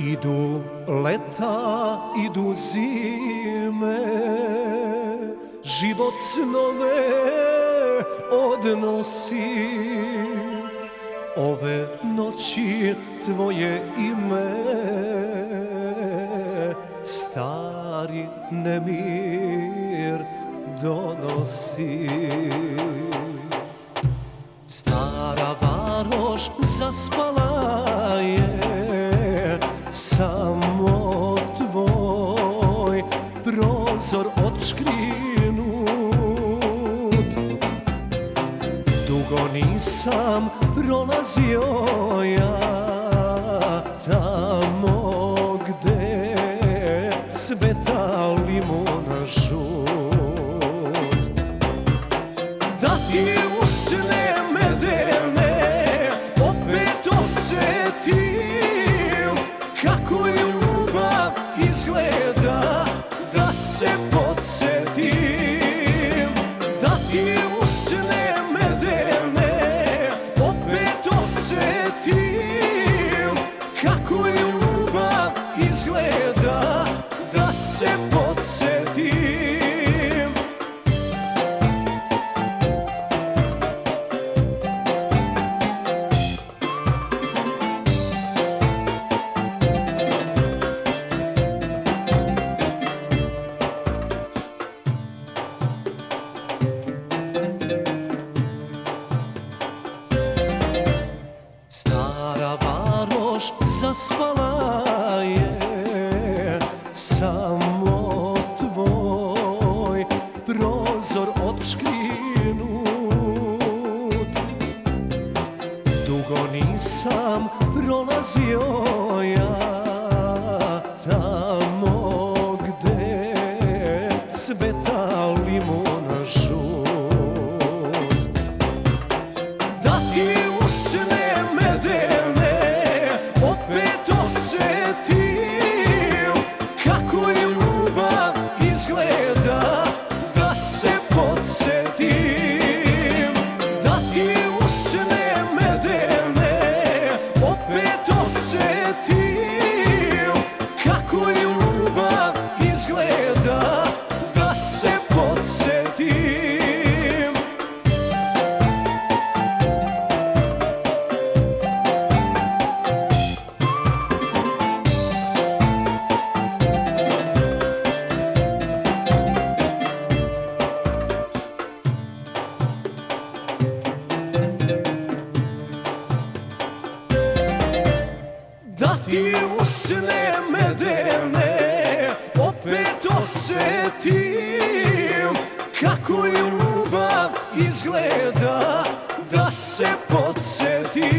Idu leta, idu zime, život snove odnosi. Ove noći tvoje ime stari nemir donosi. Stara varoš zaspala je, samo tvoj prozor odškrinut. Dugo nisam prolazio ja tamo gde cveta limun žut. Da ti usne medene opet osetim kako ljubav izgleda, da se podsjetim. Da ti usne medene opet osetim kako ljubav izgleda, da se podsjetim. Zaspala je, samo tvoj prozor odškrinut. Dugo nisam prolazio ja tamo gde cveta limun žut. Da ti usne medene opet osetim kako ljubav izgleda, da se podsjetim. Da ti usne medene opet osetim kako ljubav izgleda, da se podsjetim. Da ti usne medene opet osetim kako ljubav izgleda, da se podsjetim.